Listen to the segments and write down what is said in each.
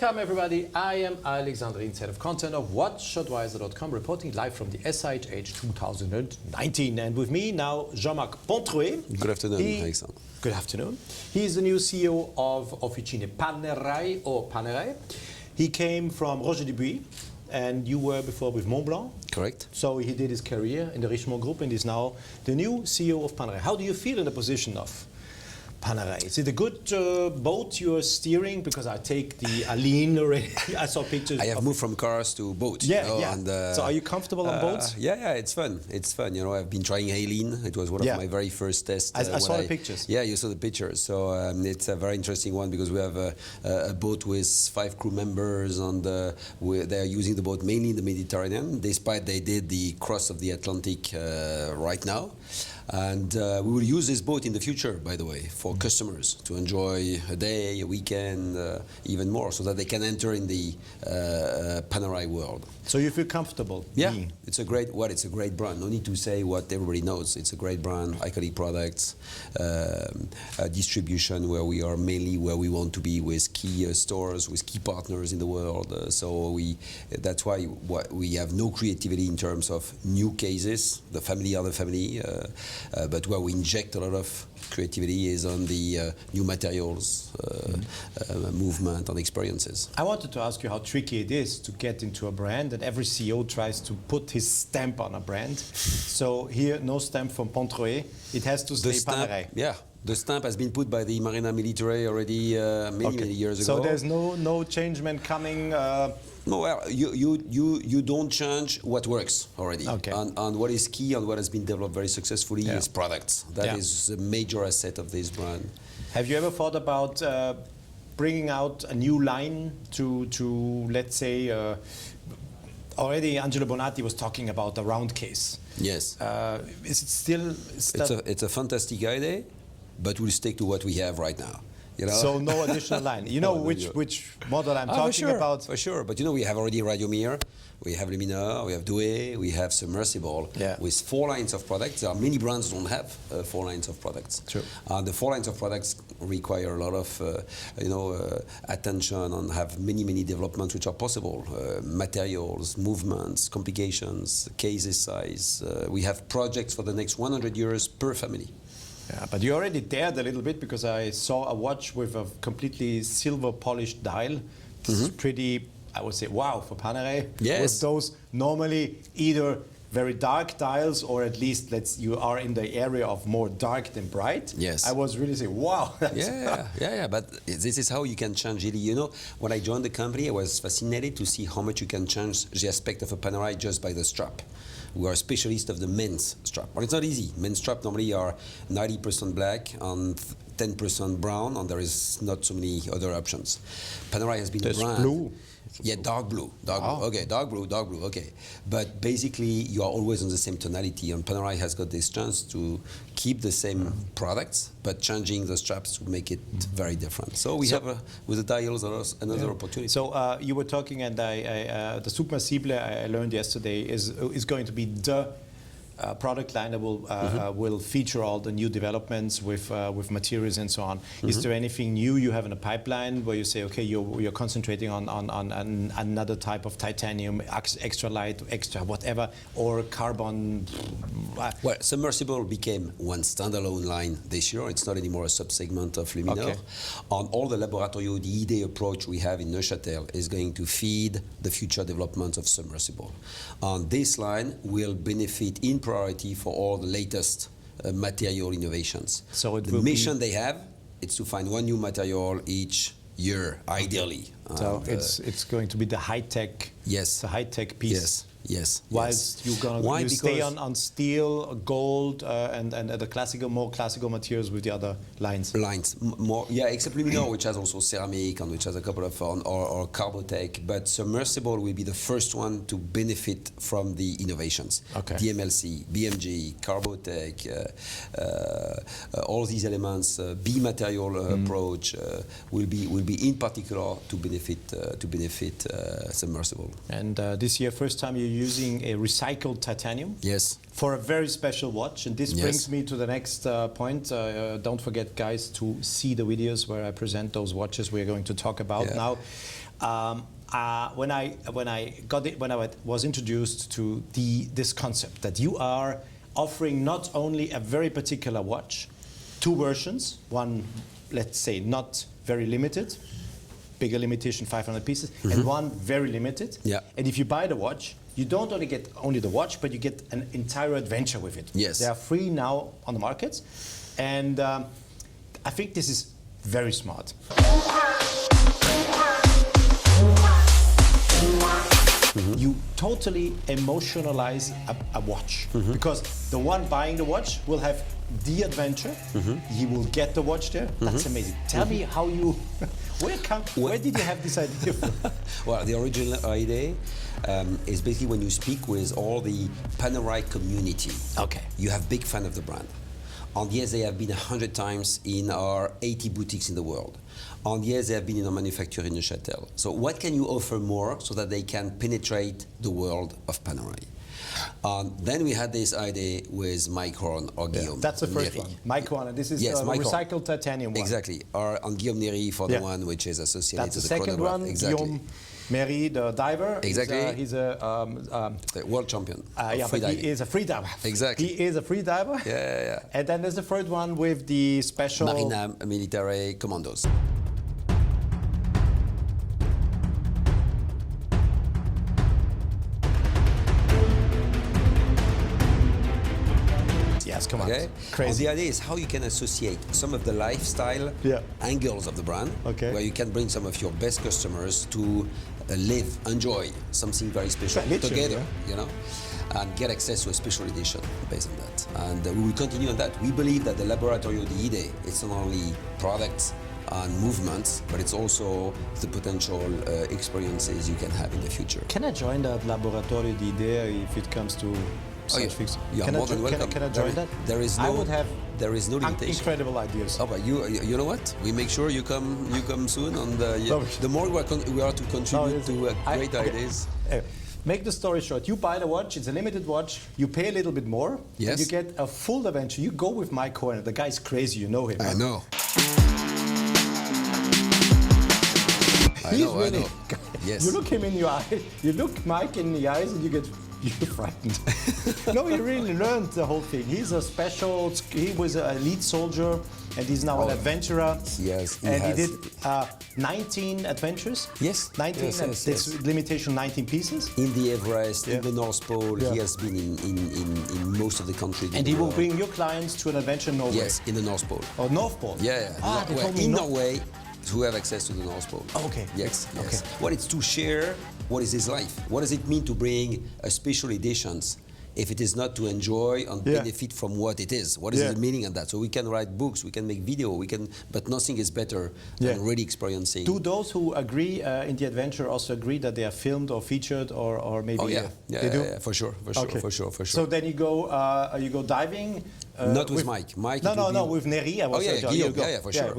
Welcome everybody, I am Alexandrine, head of content of WatchAdvisor.com, reporting live from the SIHH 2019. And with me now, Jean-Marc Pontroue. Good afternoon, Alexandre. Good afternoon. He is the new CEO of Officine Panerai or Panerai. He came from Roger Dubuis, and you were before with Montblanc. Correct. So he did his career in the Richemont Group and is now the new CEO of Panerai. How do you feel in the position of Panerai? Is it a good boat you're steering? Because I take the Aline already. I saw pictures. I have moved from cars to boats. Yeah, you know, yeah. And, so are you comfortable on boats? Yeah, it's fun. It's fun. You know, I've been trying Aline. It was one of my very first tests. I saw the pictures. Yeah, you saw the pictures. So it's a very interesting one because we have a boat with 5 crew members, and they are using the boat mainly in the Mediterranean, despite they did the cross of the Atlantic right now. And we will use this boat in the future, by the way, for customers to enjoy a day, a weekend, even more, so that they can enter in the Panerai world. So you feel comfortable? Yeah, it's a great brand. No need to say what everybody knows. It's a great brand, iconic products, distribution where we are mainly where we want to be with key stores, with key partners in the world. That's why we have no creativity in terms of new cases. The family are the family. But where we inject a lot of creativity is on the new materials, movement and experiences. I wanted to ask you how tricky it is to get into a brand, and every CEO tries to put his stamp on a brand. So here, no stamp from Pontroue. It has to stay Panerai. Yeah. The stamp has been put by the Marina Militare already many years ago. So there's no changement coming? No, well, you don't change what works already. Okay. And what is key and what has been developed very successfully is products. That is a major asset of this brand. Have you ever thought about bringing out a new line to let's say, already Angelo Bonatti was talking about the round case. Yes. Is it still? It's a fantastic idea, but we'll stick to what we have right now. You know? So no additional line. You know which model I'm talking about? For sure, but you know we have already Radiomir, we have Luminor, we have Douai, we have Submersible, with 4 lines of products. There are many brands don't have 4 lines of products. True. The 4 lines of products require a lot of attention and have many developments which are possible. Materials, movements, complications, cases size. We have projects for the next 100 years per family. Yeah, but you already dared a little bit because I saw a watch with a completely silver polished dial. This is pretty, I would say, wow for Panerai. Yes. With those normally either very dark dials or at least you are in the area of more dark than bright. Yes. I was really saying, wow. Yeah, but this is how you can change it. You know, when I joined the company, I was fascinated to see how much you can change the aspect of a Panerai just by the strap. We are specialists of the men's strap. But it's not easy. Men's strap normally are 90% black and 10% brown, and there is not so many other options. Panerai has been a brand. Blue. Yeah, dark blue. Blue. Okay, dark blue, okay. But basically, you are always on the same tonality, and Panerai has got this chance to keep the same products, but changing the straps to make it very different. So we have, with the dials, another opportunity. So you were talking, and the Submersible I learned yesterday is going to be the product line that will feature all the new developments with materials and so on. Is there anything new you have in the pipeline where you say, okay, you're concentrating on another type of titanium, extra light, extra whatever, or carbon? Well, Submersible became one standalone line this year. It's not anymore a subsegment of Luminor. Okay. On all the Laboratorio, the IDE approach we have in Neuchâtel is going to feed the future development of Submersible. And this line will benefit in priority for all the latest material innovations. So the mission they have is to find one new material each year, ideally. So it's going to be the high-tech, the high-tech piece. Yes. Whilst you're going to stay on steel, gold, and the more classical materials with the other lines. Except Luminor, which has also ceramic and which has a couple of or Carbotech. But Submersible will be the first one to benefit from the innovations. Okay. DMLC, BMG, Carbotech, all these elements, B material approach will be in particular to benefit Submersible. And this year, first time you're using a recycled titanium. Yes. For a very special watch, and this brings me to the next point. Don't forget, guys, to see the videos where I present those watches we're going to talk about now. when I was introduced to this concept that you are offering not only a very particular watch, two versions, one, let's say, not very limited, bigger limitation, 500 pieces, and one very limited. Yeah. And if you buy the watch, you don't only get the watch, but you get an entire adventure with it. Yes. They are free now on the markets, and I think this is very smart. You totally emotionalize a watch, because the one buying the watch will have the adventure. He will get the watch there. That's amazing. Tell me how you, where did you have this idea from? Well, the original idea is basically when you speak with all the Panerai community. Okay. You have big fan of the brand. On the years, they have been 100 times in our 80 boutiques in the world. On the years, they have been in our manufacturer in Neuchâtel. So what can you offer more so that they can penetrate the world of Panerai? Then we had this idea with Mike Horn or Guillaume. That's the first Néry. one. Mike Horn, and this is the Mike Horn. recycled titanium one. Exactly. Or on Guillaume Néry for the one which is associated That's to the the second chronograph. one. Exactly. Guillaume Néry, the diver. Exactly. He's a The world champion. yeah, free but diving. he is a free diver. Exactly. He is a free diver. Yeah. And then there's the third one with the special Marina Military Commandos. Yes, come on. Okay. Crazy. The idea is how you can associate some of the lifestyle angles of the brand, Okay. where you can bring some of your best customers to live, enjoy something very special Literally, together, you know, and get access to a special edition based on that. And we will continue on that. We believe that the Laboratorio di Idee, it's not only products and movements, but it's also the potential experiences you can have in the future. Can I join that Laboratorio di Idee if it comes to such things? You are more than welcome. Can I join that? There is no, I would have there is no limitation. incredible ideas. Oh, but you know what? We make sure you come soon, and the more we are to contribute to great ideas. Make the story short. You buy the watch, it's a limited watch, you pay a little bit more, Yes. and you get a full adventure. You go with Mike Horn, the guy's crazy, you know him. I know. He's really. Yes. You look him in your eye, you look Mike in the eyes, and you're frightened. No, he really learned the whole thing. He's a special. He was an elite soldier, and he's now an adventurer. Yes, he did 19 adventures. Yes. 19. Yes, and yes, this yes. limitation 19 pieces. In the Everest, in the North Pole, he has been in most of the countries. And he will bring your clients to an adventure in Norway. Yes, in the North Pole. Or North Pole. Yeah. They told me in Norway, who have access to the North Pole. Oh, okay. Yes. Okay. What it's to share. What is his life? What does it mean to bring a special editions if it is not to enjoy and benefit from what it is? What is the meaning of that? So we can write books, we can make video, but nothing is better than really experiencing. Do those who agree in the adventure also agree that they are filmed or featured or maybe? Oh yeah, they do? Yeah, for sure. So then you go diving. Not with Mike. Mike. No, with Néry. Guillaume. For sure.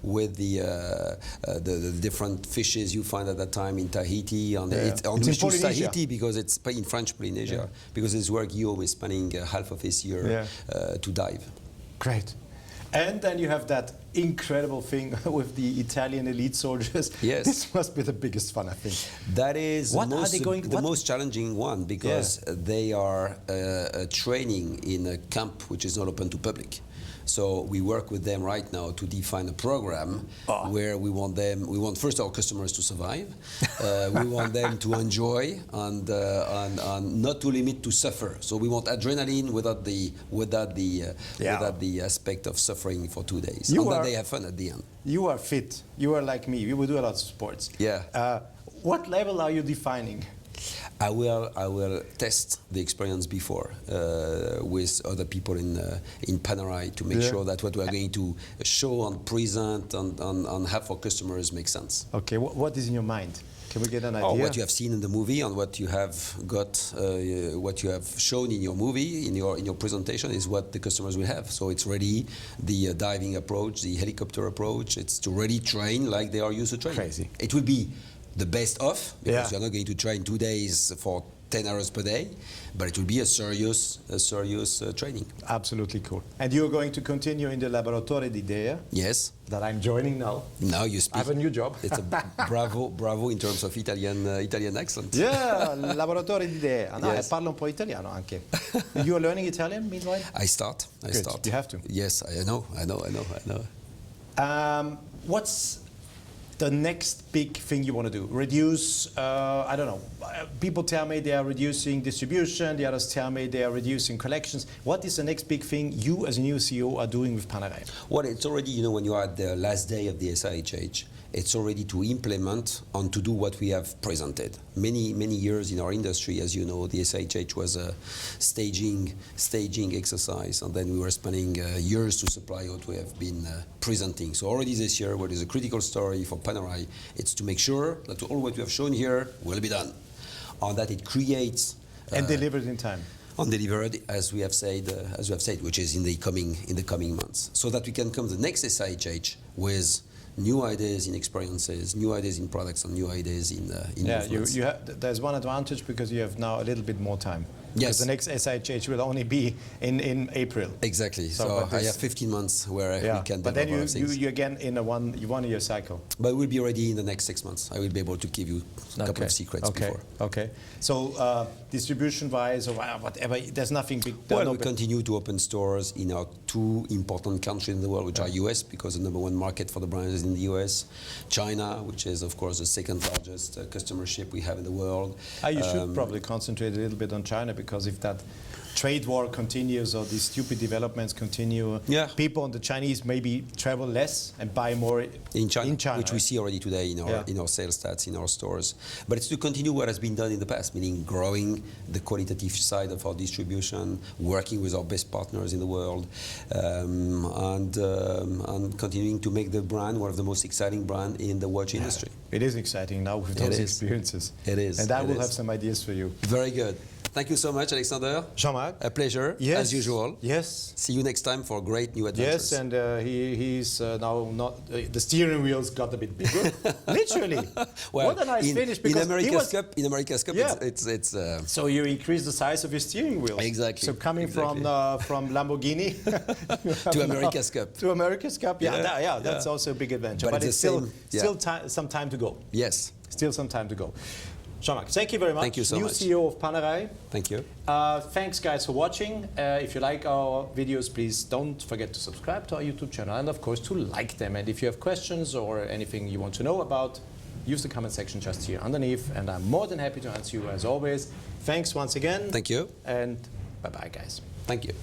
With the different fishes you find at that time in Tahiti, and it's in Tahiti because it's in French Polynesia, because it's where Guillaume is spending half of his year to dive. Great. And then you have that incredible thing with the Italian elite soldiers. Yes. This must be the biggest fun, I think. That is the most challenging one, because they are training in a camp which is not open to public. So we work with them right now to define a program where we want first our customers to survive. We want them to enjoy and not to limit to suffer. So we want adrenaline without the aspect of suffering for 2 days. And then they have fun at the end. You are fit. You are like me. You will do a lot of sports. Yeah. What level are you defining? I will test the experience before with other people in Panerai to make sure that what we are going to show and present and have for customers makes sense. Okay, what is in your mind? Can we get an idea? What you have seen in the movie and what you have got, what you have shown in your movie, in your presentation, is what the customers will have. So it's really the diving approach, the helicopter approach. It's to really train like they are used to train. Crazy. It will be the best of, because you're not going to train 2 days for 10 hours per day, but it will be a serious training. Absolutely cool. And you're going to continue in the Laboratorio di Idee Yes. that I'm joining now. Now you speak. I have a new job. It's a bravo in terms of Italian accent. Yeah, Laboratorio di Idee. No, Yes. parlo un po' italiano anche. You are learning Italian meanwhile? I start. Good. You have to. Yes, I know. What's the next big thing you want to do? Reduce, I don't know, people tell me they are reducing distribution, the others tell me they are reducing collections. What is the next big thing you as a new CEO are doing with Panerai? Well, it's already, when you are at the last day of the SIHH, it's already to implement and to do what we have presented. Many years in our industry, as you know, the SIHH was a staging exercise, and then we were spending years to supply what we have been presenting. So already this year, what is a critical story for Panerai, it's to make sure that all what we have shown here will be done, and that it creates and delivered in time. Undelivered, as we have said, which is in the coming months, so that we can come to the next SIHH with new ideas in experiences, new ideas in products, and new ideas in movements. There's one advantage because you have now a little bit more time. Yes. Because the next SIHH will only be in April. Exactly. So I have 15 months where we can but then develop things. you again in a one-year cycle. But we'll be ready in the next 6 months. I will be able to give you a couple of secrets before. Okay. So distribution-wise or whatever, there's nothing big. Well, we continue to open stores in our 2 important countries in the world, which are US, because the #1 market for the brand is in the US. China, which is of course the second largest customership we have in the world. You should probably concentrate a little bit on China, because if that trade war continues or these stupid developments continue, people on the Chinese maybe travel less and buy more in China, which we see already today in our sales stats, in our stores. But it's to continue what has been done in the past, meaning growing the qualitative side of our distribution, working with our best partners in the world, and continuing to make the brand one of the most exciting brands in the watch industry. It is exciting now with those experiences. It is. And I will have some ideas for you. Very good. Thank you so much, Alexander. Jean-Marc. A pleasure, as usual. Yes. See you next time for great new adventures. Yes, and he's now not... the steering wheels got a bit bigger. Literally. Well, what a nice finish. In America's Cup, it's so you increase the size of your steering wheels. Exactly. So coming from Lamborghini... to America's Cup. To America's Cup, that's also a big adventure. But it's still some time to go. Yes. Still some time to go. Jean-Marc, thank you very much. Thank you so much. New CEO of Panerai. Thank you. Thanks, guys, for watching. If you like our videos, please don't forget to subscribe to our YouTube channel and, of course, to like them. And if you have questions or anything you want to know about, use the comment section just here underneath, and I'm more than happy to answer you as always. Thanks once again. Thank you. And bye-bye, guys. Thank you.